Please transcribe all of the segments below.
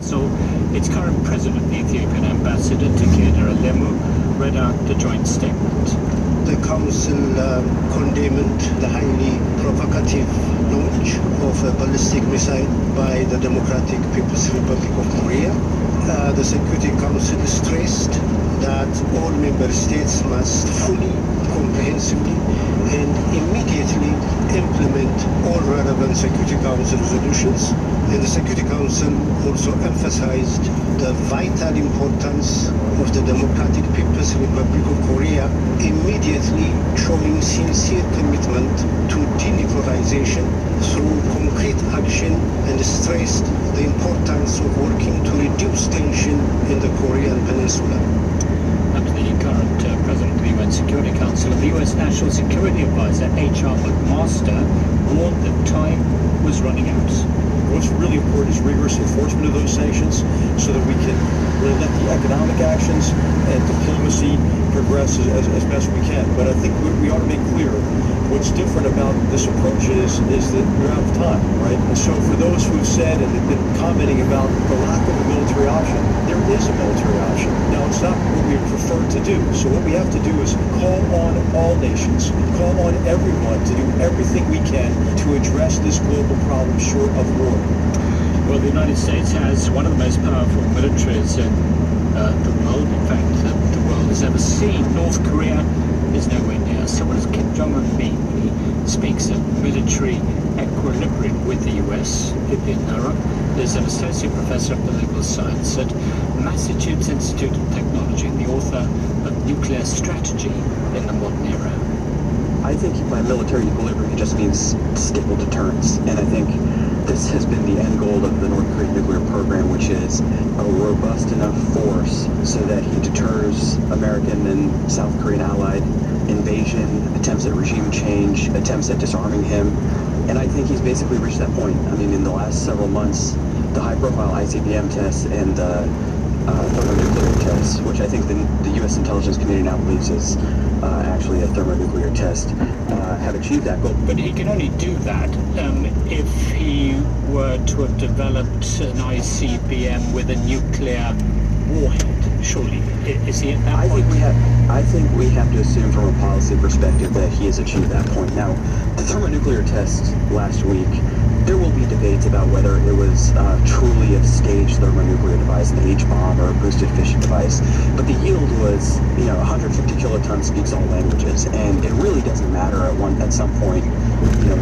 Council, its current president, the Ethiopian ambassador Tekeder Alemu, read out the joint statement. The Council condemned the highly provocative launch of a ballistic missile by the Democratic People's Republic of Korea. The Security Council stressed that all member states must fully, comprehensively, and immediately implement all relevant Security Council resolutions. And the Security Council also emphasized the vital importance of the Democratic People's Republic of Korea immediately showing sincere commitment to denuclearization through concrete action, and stressed the importance of working to reduce tension in the Korean Peninsula. And the current president of the UN Security Council, the US National Security Advisor H.R. McMaster, warned that time was running out. What's really important is rigorous enforcement of those sanctions so that we can really let the economic actions and diplomacy progress as best we can. But I think we ought to make clear what's different about this approach is that we're out of time, right? And so for those who've said and have been commenting about the lack of a military option, there is a military option. Now, it's not what we prefer to do. So what we have to do is call on all nations, call on everyone to do everything we can to address this global problem short of war. Well, the United States has one of the most powerful militaries in the world, in fact, the world has ever seen. North Korea is nowhere near. So what does Kim Jong-un mean when he speaks of military equilibrium with the US? Vivian Nara is an associate professor of political science at Massachusetts Institute of Technology and the author of Nuclear Strategy in the Modern Era. I think by military equilibrium it just means stable deterrence, and I think this has been the end goal of the North Korean nuclear program, which is a robust enough force so that he deters American and South Korean allied invasion, attempts at regime change, attempts at disarming him. And I think he's basically reached that point. I mean, in the last several months, the high-profile ICBM tests and thermonuclear tests, which I think the U.S. intelligence community now believes is actually a thermonuclear test, have achieved that goal. But he can only do that if he were to have developed an ICBM with a nuclear warhead. Surely, is he at that point? I think we have to assume from a policy perspective that he has achieved that point. Now, the thermonuclear test last week, there will be debates about whether it was truly a staged thermonuclear device, an H-bomb or a boosted fission device. But the yield was, 150 kilotons speaks all languages, and it really doesn't matter at some point,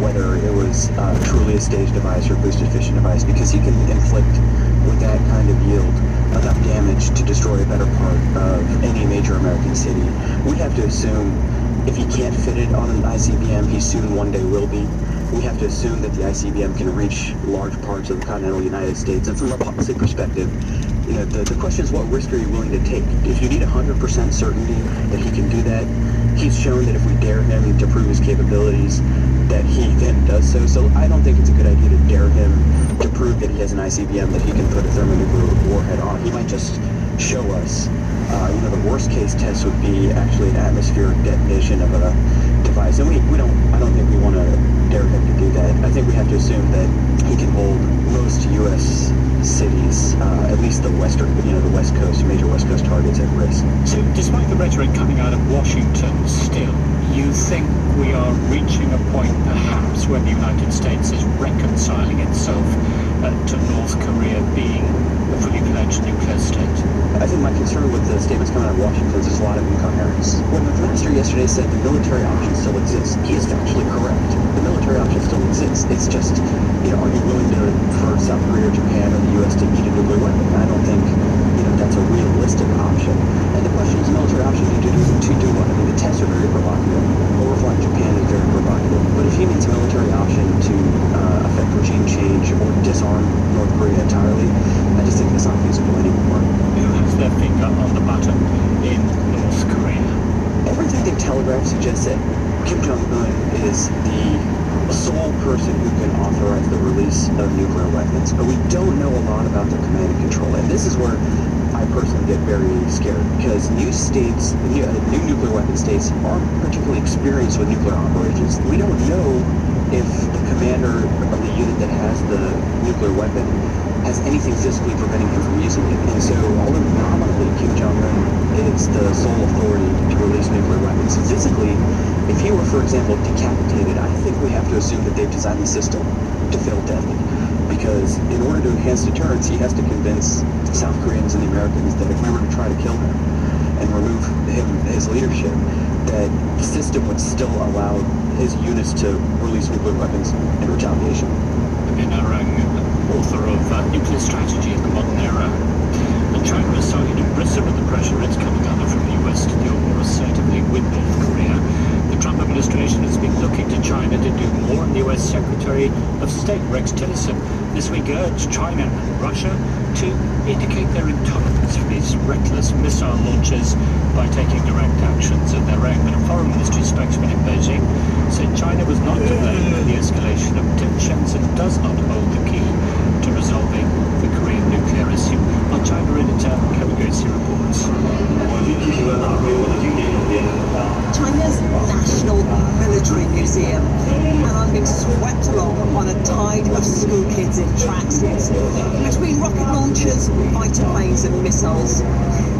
whether it was truly a staged device or a boosted fission device, because you can inflict with that kind of yield enough damage to destroy a better part of any major American city. We have to assume if he can't fit it on an ICBM, he soon one day will be. We have to assume that the ICBM can reach large parts of the continental United States. And from a policy perspective, the question is, what risk are you willing to take? If you need 100% certainty that he can do that, he's shown that if we dare him to prove his capabilities, that he then does so. So I don't think it's a good idea to dare him to prove that he has an ICBM that he can put a thermonuclear warhead on. He might just show us. The worst case test would be actually an atmospheric detonation of a device, and I don't think we want to dare him to do that. I think we have to assume that he can hold most U.S. cities, at least the western, the West Coast, major West Coast targets at risk. So, despite the rhetoric coming out of Washington, still, you think we are reaching a point, perhaps, where the United States is reconciling itself to North Korea being a fully fledged nuclear state? I think my concern with the statements coming out of Washington is there's a lot of incoherence. When the minister yesterday said the military option still exists, he is factually correct. The military option still exists. It's just, are you willing for South Korea or Japan or the U.S. to eat a nuclear weapon? I don't think, that's a realistic option. And the question is, military option to do what? I mean, the tests are very provocative. Overflying Japan is very provocative. But if he means a military option to affect regime change or disarm North Korea entirely, I just think that's not feasible anymore. Who has their finger on the button in North Korea? Everything they telegraph suggests that Kim Jong-un is the sole person who can authorize the release of nuclear weapons. But we don't know a lot about their command and control. And this is where I personally get very scared, because new nuclear weapon states aren't particularly experienced with nuclear operations. We don't know if the commander of the unit that has the nuclear weapon has anything physically preventing him from using it. And so, although nominally Kim Jong-un is the sole authority to release nuclear weapons, physically, if he were, for example, decapitated, I think we have to assume that they've designed the system to fail deadly. Because in order to enhance deterrence, he has to convince the South Koreans and the Americans that if we were to try to kill him and remove his leadership, that the system would still allow his units to release nuclear weapons in retaliation. In Arang, author of Nuclear Strategy in the Modern Era, and China is starting to bristle with the pressure it's coming under from the US to deal more assertively with North Korea. The Trump administration has been looking to China to do more, and the US Secretary of State Rex Tillerson this week urged China and Russia to indicate their intolerance for these reckless missile launches by taking direct actions of their own. But a foreign ministry spokesman in Beijing said China was not to blame for the escalation of tensions and does not hold the key to resolving the Korean nuclear issue. Our China editor, Kevin Gracie, reports. China's National Military Museum, and I'm being swept along on a tide of school kids in tracksuits between rocket launchers, fighter planes and missiles.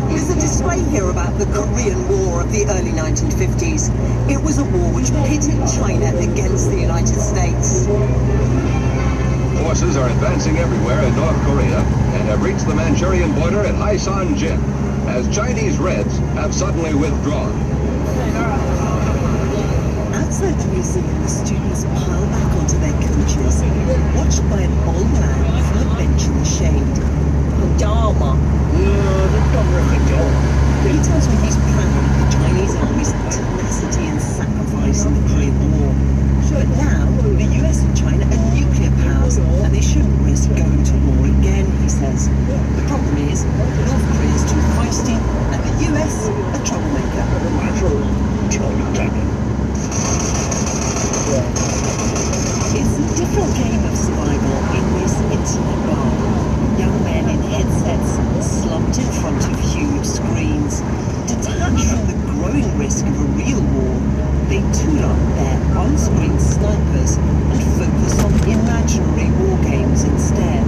There's a display here about the Korean War of the early 1950s. It was a war which pitted China against the United States. Forces are advancing everywhere in North Korea and have reached the Manchurian border at Haisan-jin as Chinese Reds have suddenly withdrawn. Outside the museum, the students pile back onto their coaches, watched by an old man from a bench in the shade. Dharma. He tells me he's proud of the Chinese Army's tenacity and sacrifice in the Korean War. But now, the US and China are nuclear powers, and they shouldn't risk going to war again, he says. The problem is, North Korea is too feisty, and the US a troublemaker. It's a different game of survival in this internet bar. Young men in headsets slumped in front of huge screens. Detached from the growing risk of a real war, they tool up their on-screen snipers and focus on imaginary war games instead.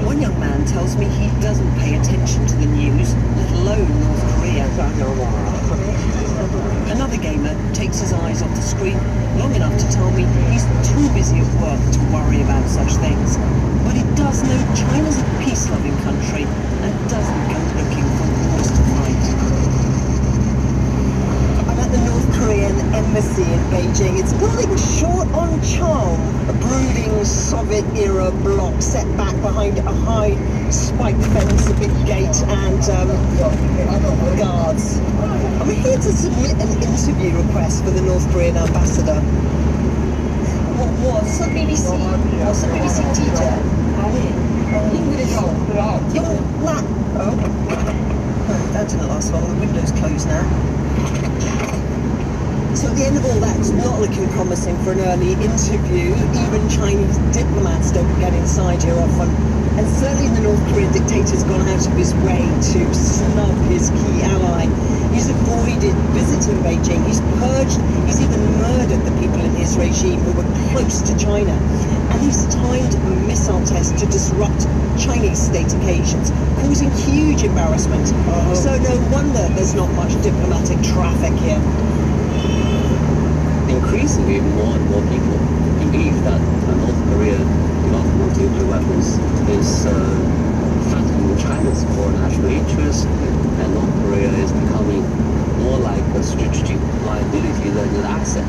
One young man tells me he doesn't pay attention to the news, let alone North Korea. Another gamer takes his eyes off the screen long enough to tell me he's too busy at work to worry about such things. But he does know China's a peace-loving country and doesn't go looking for wars to fight. I'm at the North Korean embassy in Beijing. It's a building short on charm, a brooding Soviet-era block set back behind a high spike fence, a big gate, and guards. I'm here to submit an interview request for the North Korean ambassador. 我是 BBC， 我是 BBC 记者。English. That didn't last long. The window's closed now. So at the end of all that, it's not looking promising for an early interview. Even Chinese diplomats don't get inside here often. And certainly the North Korean dictator's gone out of his way to snub his key ally. He's avoided visiting Beijing. He's purged, he's even murdered the people in his regime who were close to China. And he's timed missile tests to disrupt Chinese state occasions, causing huge embarrassment. So no wonder there's not much diplomatic traffic here. Increasingly, more and more people believe that North Korea development of nuclear weapons is threatening China's core national interests, and North Korea is becoming more like a strategic liability than an asset.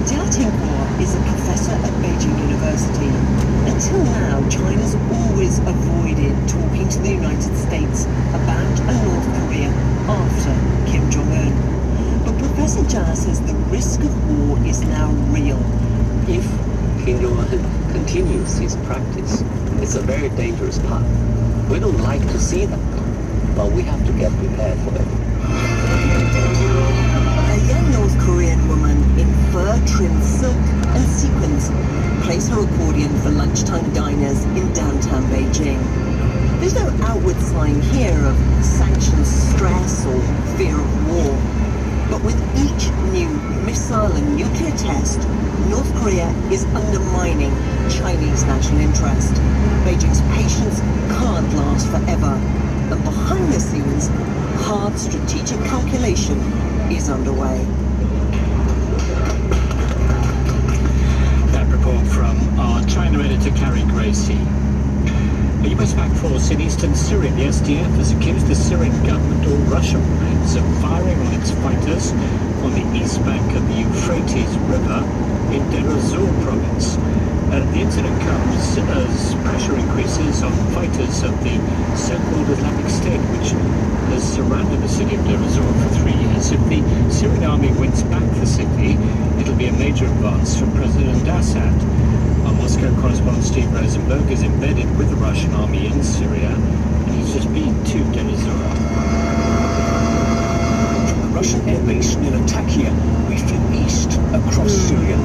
Jia Tinghua is a professor at Beijing University. Until now, China's always avoided talking to the United States about a North Korea after Kim Jong-un. But Professor Jia says the risk of war is now real. If Kim Jong-un continues his practice, it's a very dangerous path. We don't like to see that, but we have to get prepared for it. A young North Korean woman in fur-trimmed silk and sequins plays her accordion for lunchtime diners in downtown Beijing. There's no outward sign here of sanctions stress or fear of war. But with each new missile and nuclear test, North Korea is undermining Chinese national interest. Beijing's patience can't last forever. And behind the scenes, hard strategic calculation is underway. That report from our China editor, Carrie Gracie. A US-backed force in eastern Syria, the SDF, has accused the Syrian government or Russian planes of firing on its fighters on the east bank of the Euphrates River in Deir ez-Zor province. The incident comes as pressure increases on fighters of the so-called Islamic State, which has surrounded the city of Deir ez-Zor for 3 years. If the Syrian army wins back the city, it'll be a major advance for President Assad. Our Moscow correspondent Steve Rosenberg is embedded with the Russian army in Syria, and he's just been to Deir ez-Zor. From the Russian airbase near Latakia, we flew east across Syria.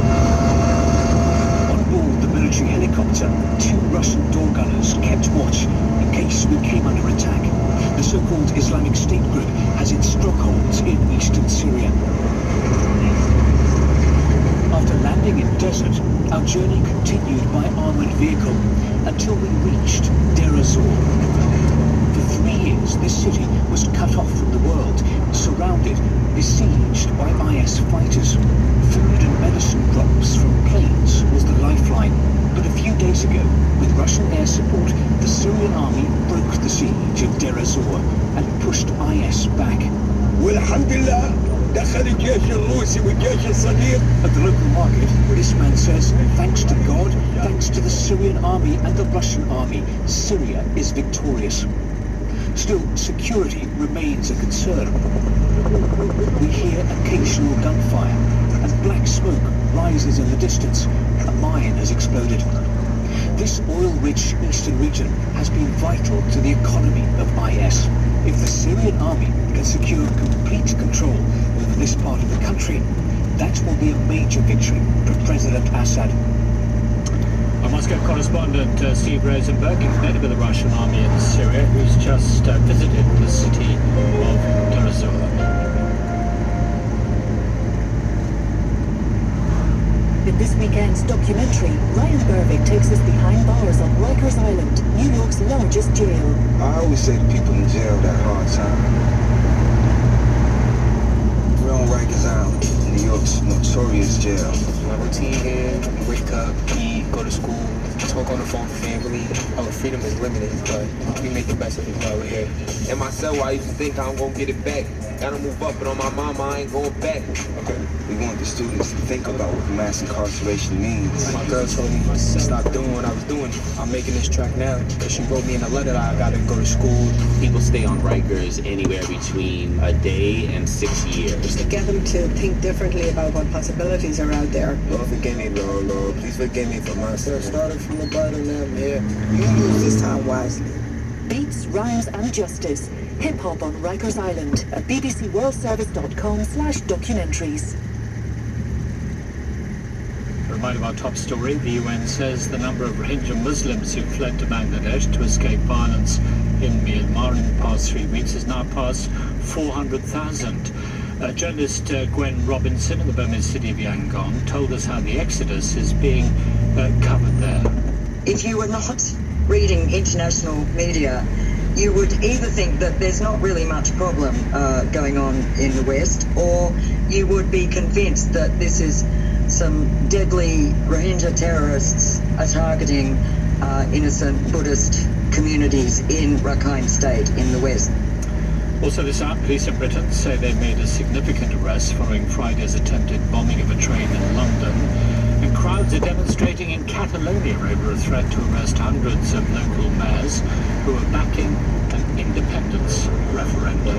On board the military helicopter, 2 Russian door gunners kept watch in case we came under attack. The so-called Islamic State group has its strongholds in eastern Syria. After landing in desert, our journey continued by armoured vehicle until we reached Deir ez-Zor. For 3 years, this city was cut off from the world, surrounded, besieged by IS fighters. Food and medicine drops from planes was the lifeline. But a few days ago, with Russian air support, the Syrian army broke the siege of Deir ez-Zor and pushed IS back. At the local market, this man says, thanks to God, thanks to the Syrian army and the Russian army, Syria is victorious. Still, security remains a concern. We hear occasional gunfire, and black smoke rises in the distance. A mine has exploded. This oil-rich eastern region has been vital to the economy of IS. If the Syrian army can secure complete control over this part of the country, that will be a major victory for President Assad. Our Moscow correspondent Steve Rosenberg, embedded with the Russian army in Syria, who's just visited the city of Deir ez-Zor. In this weekend's documentary, Ryan Berwick takes us behind bars on Rikers Island, New York's largest jail. I always say to people in jail that hard time. We're on Rikers Island, New York's notorious jail. My routine here, wake up, eat, go to school, talk on the phone with family. Our freedom is limited, but we make the best of it while we're here. In my cell, I used to think I'm gonna get it back. Gotta move up, but on my mama, I ain't going back. Okay. We want the students to think about what mass incarceration means. My girl told me to stop doing what I was doing. I'm making this track now because she wrote me in a letter that I gotta go to school. People stay on Rikers anywhere between a day and 6 years. To get them to think differently about what possibilities are out there. Lord, forgive me, Lord, Lord. Please forgive me for myself. Started from the bottom, now I'm here. You use this time wisely. Beats, rhymes and justice. Hip-hop on Rikers Island at bbcworldservice.com/documentaries. A reminder of our top story, the UN says the number of Rohingya Muslims who fled to Bangladesh to escape violence in Myanmar in the past 3 weeks has now passed 400,000. Journalist Gwen Robinson in the Burmese city of Yangon told us how the exodus is being covered there. If you were not reading international media, you would either think that there's not really much problem going on in the West, or you would be convinced that this is some deadly Rohingya terrorists are targeting innocent Buddhist communities in Rakhine State in the West. Also this hour, police in Britain say they made a significant arrest following Friday's attempted bombing of a train in London. And crowds are demonstrating in Catalonia over a threat to arrest hundreds of local mayors who are backing an independence referendum.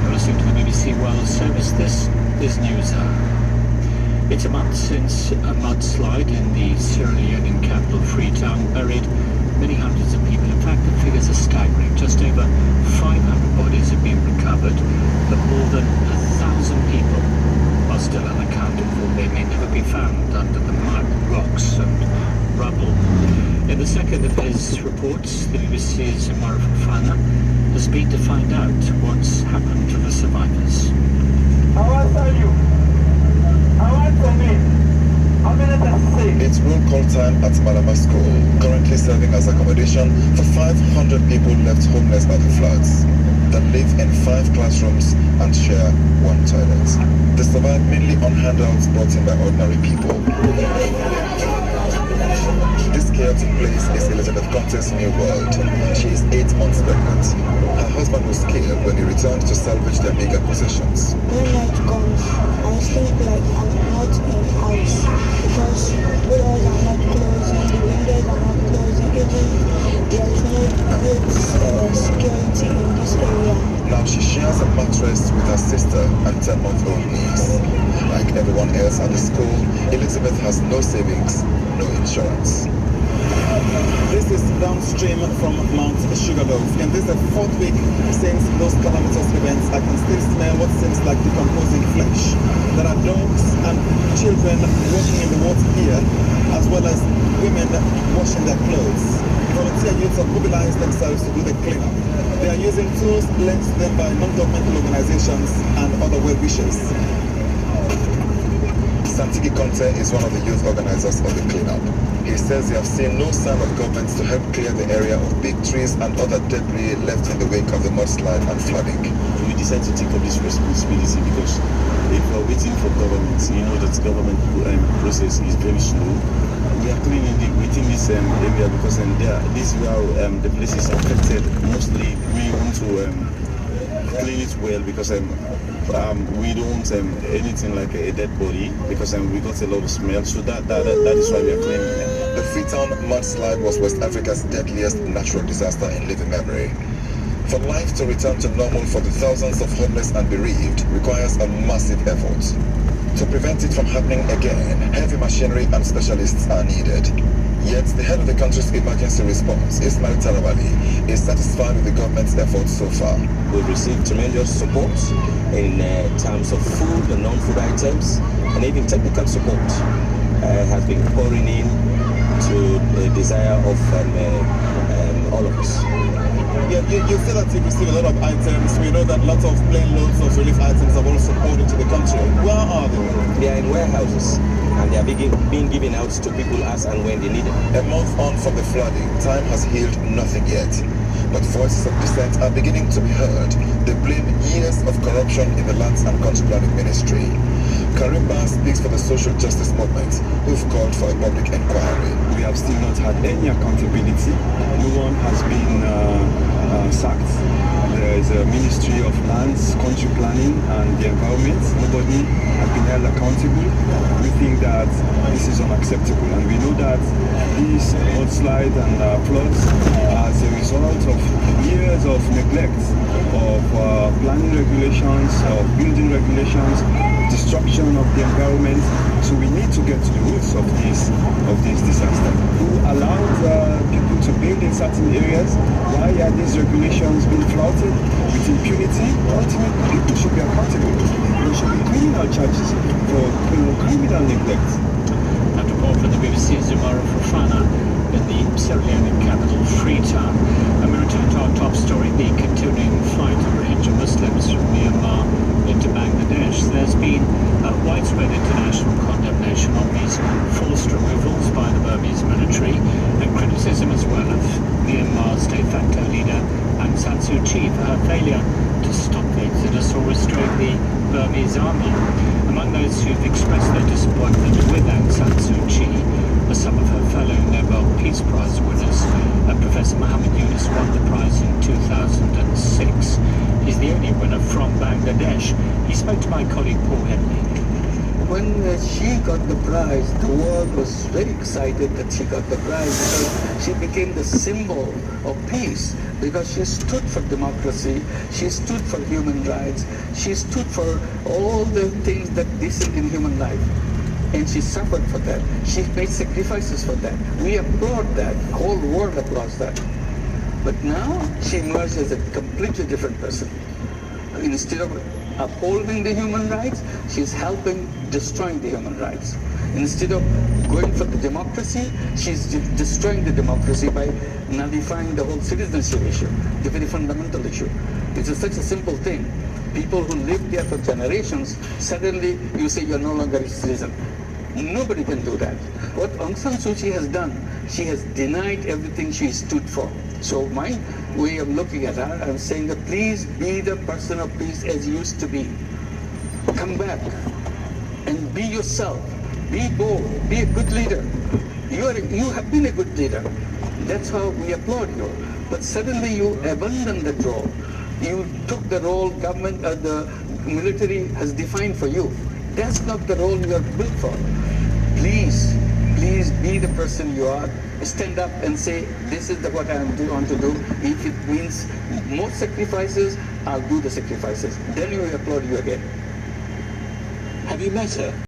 You're listening to the BBC World Service. This is News Hour. It's a month since a mudslide in the Sierra Leonean capital Freetown buried many hundreds of people. In fact, the figures are staggering. Just over 500 bodies have been recovered, but more than 1,000 people are still unaccounted for. They may never be found under the mud, rocks and rubble. In the second of his reports, the BBC's Amara Fofana has been to find out what's happened to the survivors. It's roll call time at Malama School, currently serving as accommodation for 500 people left homeless by the floods that live in 5 classrooms and share 1 toilet. They survive mainly on handouts brought in by ordinary people. This chaotic place is Elizabeth Conte's new world. She is 8 months pregnant. Her husband was killed when he returned to salvage their bigger possessions. When night comes, I think like I'm not in house because doors are not closing, the windows are not closing, even there's no good security in this area. Now she shares a mattress with her sister and 10-month-old niece. Like everyone else at the school, Elizabeth has no savings, no insurance. This is downstream from Mount Sugarloaf, and this is the 4th week since those calamitous events. I can still smell what seems like decomposing flesh. There are dogs and children washing in the water here, as well as women washing their clothes. Volunteer youths have mobilized themselves to do the cleanup. They are using tools lent to them by non-governmental organizations and other well-wishers. Santigi Conte is one of the youth organizers of the cleanup. He says they have seen no sign of government to help clear the area of big trees and other debris left in the wake of the mudslide and flooding. We decided to take up this responsibility because if we're waiting for government, you know that government process is very slow. We are cleaning within this area because this is where the place is affected. Mostly we want to clean it well because we don't want anything like a dead body because we got a lot of smell. So that is why we are cleaning it. The Freetown mudslide was West Africa's deadliest natural disaster in living memory. For life to return to normal for the thousands of homeless and bereaved requires a massive effort. To prevent it from happening again, heavy machinery and specialists are needed. Yet the head of the country's emergency response, Ismail Tarawali, is satisfied with the government's efforts so far. We've received tremendous support in terms of food and non-food items, and even technical support has been pouring in to the desire of all of us. Yeah, you feel that you've received a lot of items. We know that lots of plane loads of relief items have also poured into the country. Where are they? They are in warehouses, and they are being given out to people as and when they need it. A month on from the flooding, time has healed nothing yet. But voices of dissent are beginning to be heard. They blame years of corruption in the Lands and Country Planning Ministry. Karimba speaks for the social justice movement, who've called for a public inquiry. We have still not had any accountability. No one has been sacked. There is a Ministry of Lands, Country Planning and the Environment. Nobody has been held accountable. We think that this is unacceptable, and we know that this mudslide and floods as a result of years of neglect of planning regulations, of building regulations, destruction of the environment. So we need to get to the roots of this disaster. Who allowed people to build in certain areas? Why are these regulations being flouted with impunity? Ultimately, people should be accountable. There should be criminal charges for criminal neglect. That report from the BBC's Amara Fofana in the Sierra Leone capital, Freetown. And we return to our top story, the continuing flight of Rohingya Muslims from Myanmar into Bangladesh. There's been widespread international condemnation of these forced removals by the Burmese military and criticism as well of Myanmar's de facto leader Aung San Suu Kyi for her failure to stop the exodus or restrain the Burmese army. Among those who've expressed their disappointment with Aung San Suu Kyi are some of her fellow Nobel Peace Prize winners. Professor Muhammad Yunus won the prize in 2006. He's the only winner from Bangladesh. He spoke to my colleague Paul Henley. When she got the prize, the world was very excited that she got the prize because she became the symbol of peace, because she stood for democracy, she stood for human rights, she stood for all the things that decent in human life. And she suffered for that. She made sacrifices for that. We applaud that. The whole world applauds that. But now she emerged as a completely different person. Instead of upholding the human rights, she's helping destroying the human rights. Instead of going for the democracy, she's destroying the democracy by nullifying the whole citizenship issue, the very fundamental issue. It's such a simple thing. People who lived there for generations, suddenly you say you're no longer a citizen. Nobody can do that. What Aung San Suu Kyi has done, she has denied everything she stood for. So my way of looking at her, I'm saying that please be the person of peace as you used to be. Come back and be yourself. Be bold. Be a good leader. You have been a good leader. That's how we applaud you. But suddenly you abandoned that role. You took the role government or the military has defined for you. That's not the role you are built for. Please be the person you are. Stand up and say, this is what I want to do. If it means more sacrifices, I'll do the sacrifices. Then we applaud you again. Have you met her?